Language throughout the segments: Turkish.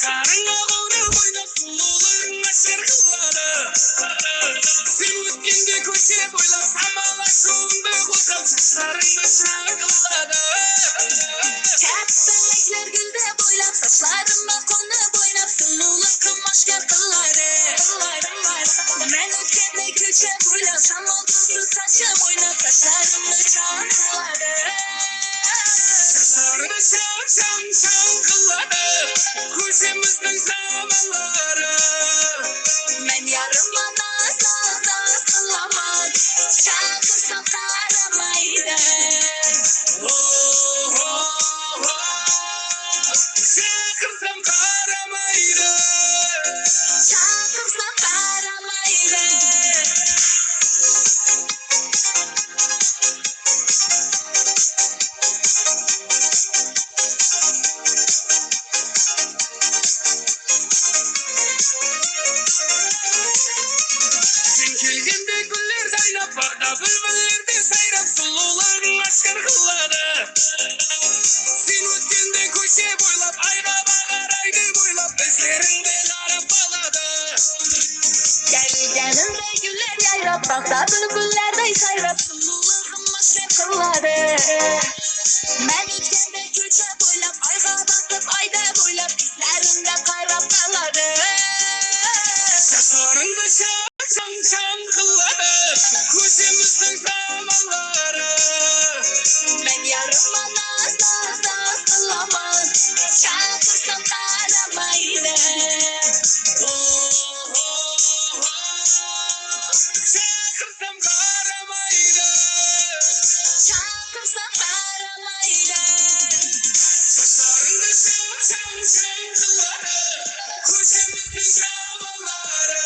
Kaşlarına konur boynap sulularına şarkıları. Sen ötkende köşe boylap samalaşuğunda ko'zg'ab saçlarında şarkıları. Kaptamaklar gülde boylab sochlarimga qo'nib o'ynab suluvliqim oshkor qiladi. Men o'tganda ko'cha bo'ylab shamol turdi sochim o'ynab sochlarimni chaqiladi. Saçlarını şam qiladi. Ko'zimizning samalari. Men yarim naz qilaman. Chaqirsam qaramaydi. Chaqirsam qaramaydi. Chaqirsam qaramaydi. Sen kelgende güller saynab, bag'da bülbüllerde sayrab, sulularning askar qiladi. Sen o'tganda ko'cha bo'ylab, ayga bag'araydi bo'ylab, izlaringda qarab qoladi. Gelganimda gullar yayrab, bog'da bulbullarday sayrab, suluvlig'im oshkor qiladi. Men o'tganda ko'cha bo'ylab, oyga boqib, oyda bo'ylab, izlarimda qayrab qoladi. Saçlarında şam qiladi. Ko'zimizning samalari. Men yarim naz qilaman. Chaqirsam qaramaydi. Chaqirsam qaramaydi. Chaqirsam qaramaydi. Saçlarında şam qiladi. Ko'zimizning samalari.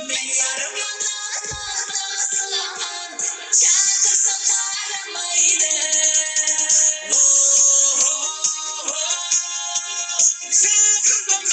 Men yarim naz qilaman. Chaqirsam qaramaydi. Chaqirsam